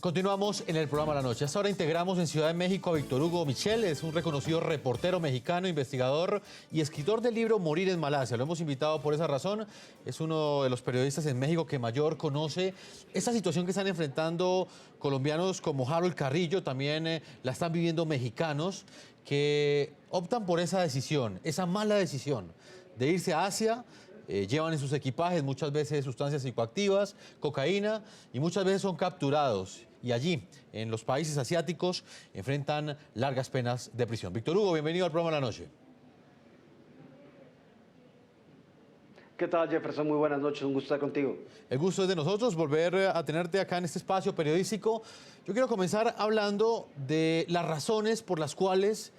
Continuamos en el programa La Noche. Hasta ahora integramos en Ciudad de México a Víctor Hugo Michel. Es un reconocido reportero mexicano, investigador y escritor del libro Morir en Malasia. Lo hemos invitado por esa razón. Es uno de los periodistas en México que mayor conoce esta situación que están enfrentando colombianos como Harold Carrillo. También la están viviendo mexicanos que optan por esa decisión, esa mala decisión de irse a Asia. Llevan en sus equipajes muchas veces sustancias psicoactivas, cocaína, y muchas veces son capturados. Y allí, en los países asiáticos, enfrentan largas penas de prisión. Víctor Hugo, bienvenido al programa La Noche. ¿Qué tal, Jefferson? Muy buenas noches, un gusto estar contigo. El gusto es de nosotros volver a tenerte acá en este espacio periodístico. Yo quiero comenzar hablando de las razones por las cuales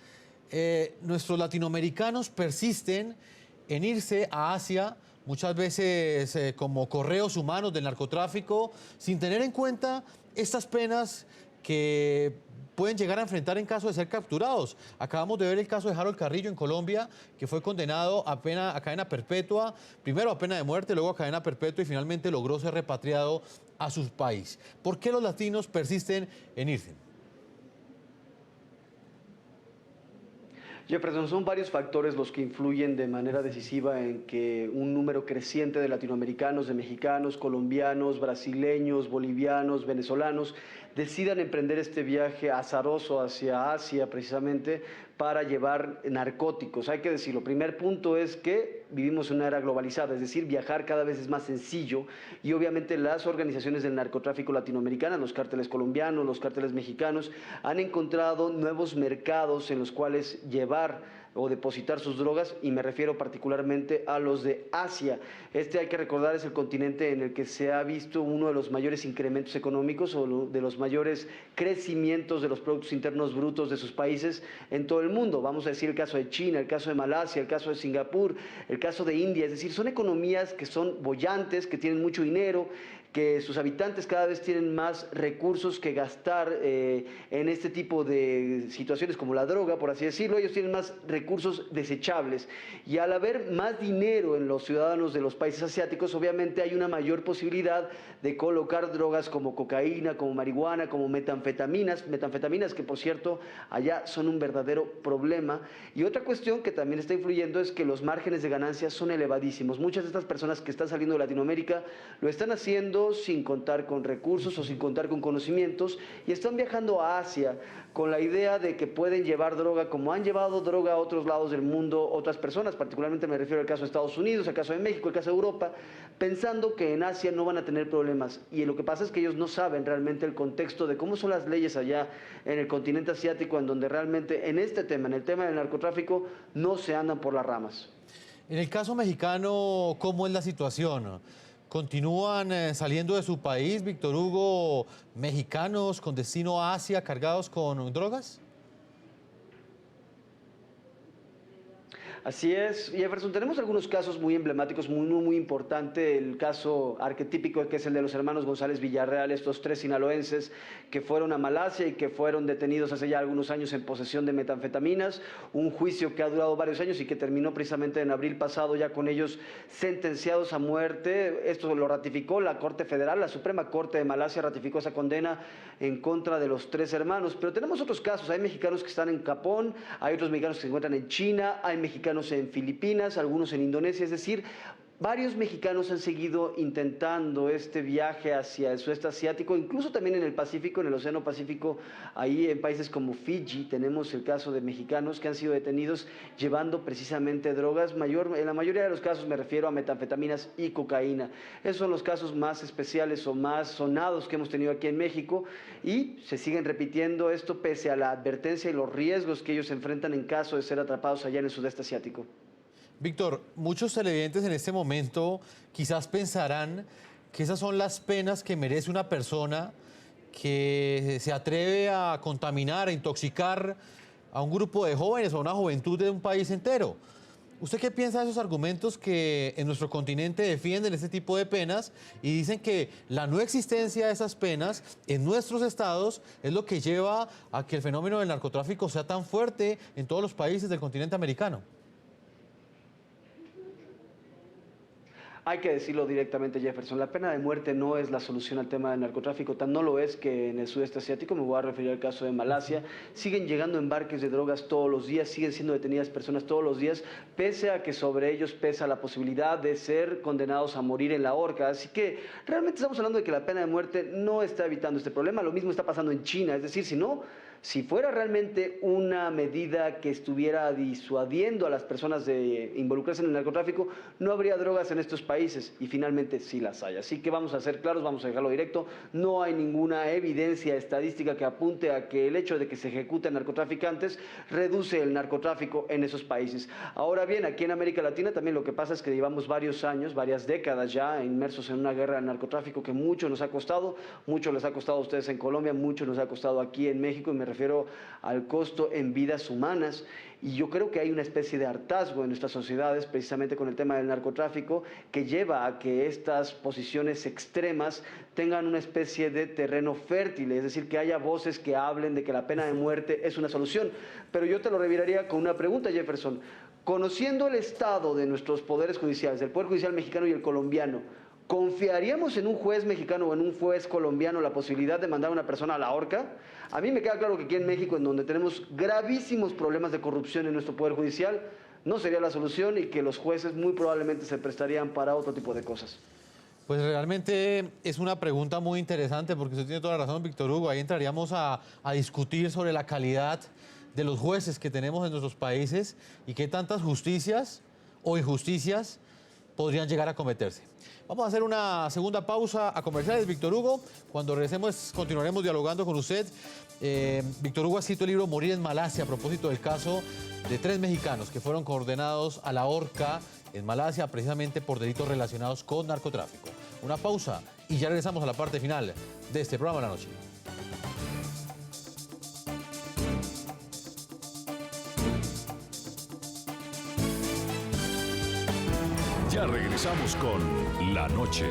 nuestros latinoamericanos persisten en irse a Asia, muchas veces como correos humanos del narcotráfico, sin tener en cuenta estas penas que pueden llegar a enfrentar en caso de ser capturados. Acabamos de ver el caso de Harold Carrillo en Colombia, que fue condenado a cadena perpetua, primero a pena de muerte, luego a cadena perpetua y finalmente logró ser repatriado a su país. ¿Por qué los latinos persisten en irse? Jefferson, son varios factores los que influyen de manera decisiva en que un número creciente de latinoamericanos, de mexicanos, colombianos, brasileños, bolivianos, venezolanos, decidan emprender este viaje azaroso hacia Asia precisamente para llevar narcóticos. Hay que decirlo, primer punto es que vivimos en una era globalizada, es decir, viajar cada vez es más sencillo y obviamente las organizaciones del narcotráfico latinoamericanas, los cárteles colombianos, los cárteles mexicanos, han encontrado nuevos mercados en los cuales llevar o depositar sus drogas, y me refiero particularmente a los de Asia. Este, hay que recordar, es el continente en el que se ha visto uno de los mayores incrementos económicos o de los mayores crecimientos de los productos internos brutos de sus países en todo el mundo. Vamos a decir el caso de China, el caso de Malasia, el caso de Singapur, el caso de India. Es decir, son economías que son bollantes, que tienen mucho dinero, que sus habitantes cada vez tienen más recursos que gastar en este tipo de situaciones como la droga, por así decirlo. Ellos tienen más recursos desechables y al haber más dinero en los ciudadanos de los países asiáticos, obviamente hay una mayor posibilidad de colocar drogas como cocaína, como marihuana, como metanfetaminas que por cierto allá son un verdadero problema. Y otra cuestión que también está influyendo es que los márgenes de ganancia son elevadísimos. Muchas de estas personas que están saliendo de Latinoamérica lo están haciendo sin contar con recursos o sin contar con conocimientos, y están viajando a Asia con la idea de que pueden llevar droga como han llevado droga a otros lados del mundo otras personas, particularmente me refiero al caso de Estados Unidos, al caso de México, al caso de Europa, pensando que en Asia no van a tener problemas. Y lo que pasa es que ellos no saben realmente el contexto de cómo son las leyes allá en el continente asiático, en donde realmente en este tema, en el tema del narcotráfico, no se andan por las ramas. En el caso mexicano, ¿cómo es la situación? ¿Continúan saliendo de su país, Víctor Hugo, mexicanos con destino a Asia cargados con drogas? Así es, Jefferson, tenemos algunos casos muy emblemáticos, muy importante, el caso arquetípico que es el de los hermanos González Villarreal, estos tres sinaloenses que fueron a Malasia y que fueron detenidos hace ya algunos años en posesión de metanfetaminas, un juicio que ha durado varios años y que terminó precisamente en abril pasado ya con ellos sentenciados a muerte. Esto lo ratificó la Corte Federal, la Suprema Corte de Malasia ratificó esa condena en contra de los tres hermanos, pero tenemos otros casos, hay mexicanos que están en Japón, hay otros mexicanos que se encuentran en China, hay mexicanos en Filipinas, algunos en Indonesia, es decir, varios mexicanos han seguido intentando este viaje hacia el sudeste asiático, incluso también en el Pacífico, en el Océano Pacífico, ahí en países como Fiji, tenemos el caso de mexicanos que han sido detenidos llevando precisamente drogas, en la mayoría de los casos me refiero a metanfetaminas y cocaína. Esos son los casos más especiales o más sonados que hemos tenido aquí en México, y se siguen repitiendo esto pese a la advertencia y los riesgos que ellos enfrentan en caso de ser atrapados allá en el sudeste asiático. Víctor, muchos televidentes en este momento quizás pensarán que esas son las penas que merece una persona que se atreve a contaminar, a intoxicar a un grupo de jóvenes o a una juventud de un país entero. ¿Usted qué piensa de esos argumentos que en nuestro continente defienden este tipo de penas y dicen que la no existencia de esas penas en nuestros estados es lo que lleva a que el fenómeno del narcotráfico sea tan fuerte en todos los países del continente americano? Hay que decirlo directamente, Jefferson, la pena de muerte no es la solución al tema del narcotráfico, tan no lo es que en el sudeste asiático, me voy a referir al caso de Malasia, siguen llegando embarques de drogas todos los días, siguen siendo detenidas personas todos los días, pese a que sobre ellos pesa la posibilidad de ser condenados a morir en la horca. Así que realmente estamos hablando de que la pena de muerte no está evitando este problema. Lo mismo está pasando en China, es decir, si fuera realmente una medida que estuviera disuadiendo a las personas de involucrarse en el narcotráfico, no habría drogas en estos países, y finalmente sí las hay. Así que vamos a ser claros, vamos a dejarlo directo, no hay ninguna evidencia estadística que apunte a que el hecho de que se ejecuten narcotraficantes reduce el narcotráfico en esos países. Ahora bien, aquí en América Latina también lo que pasa es que llevamos varios años, varias décadas ya inmersos en una guerra del narcotráfico que mucho nos ha costado, mucho les ha costado a ustedes en Colombia, mucho nos ha costado aquí en México, y me refiero al costo en vidas humanas. Y yo creo que hay una especie de hartazgo en nuestras sociedades precisamente con el tema del narcotráfico que lleva a que estas posiciones extremas tengan una especie de terreno fértil, es decir, que haya voces que hablen de que la pena de muerte es una solución. Pero yo te lo reviraría con una pregunta, Jefferson. Conociendo el estado de nuestros poderes judiciales, del Poder Judicial mexicano y el colombiano, ¿confiaríamos en un juez mexicano o en un juez colombiano la posibilidad de mandar a una persona a la horca? A mí me queda claro que aquí en México, en donde tenemos gravísimos problemas de corrupción en nuestro Poder Judicial, no sería la solución y que los jueces muy probablemente se prestarían para otro tipo de cosas. Pues realmente es una pregunta muy interesante porque usted tiene toda la razón, Víctor Hugo. Ahí entraríamos a discutir sobre la calidad de los jueces que tenemos en nuestros países y qué tantas justicias o injusticias podrían llegar a cometerse. Vamos a hacer una segunda pausa a comerciales, Víctor Hugo. Cuando regresemos continuaremos dialogando con usted. Víctor Hugo ha escrito el libro Morir en Malasia a propósito del caso de 3 mexicanos que fueron condenados a la horca en Malasia precisamente por delitos relacionados con narcotráfico. Una pausa y ya regresamos a la parte final de este programa de la noche. Ya regresamos con La Noche.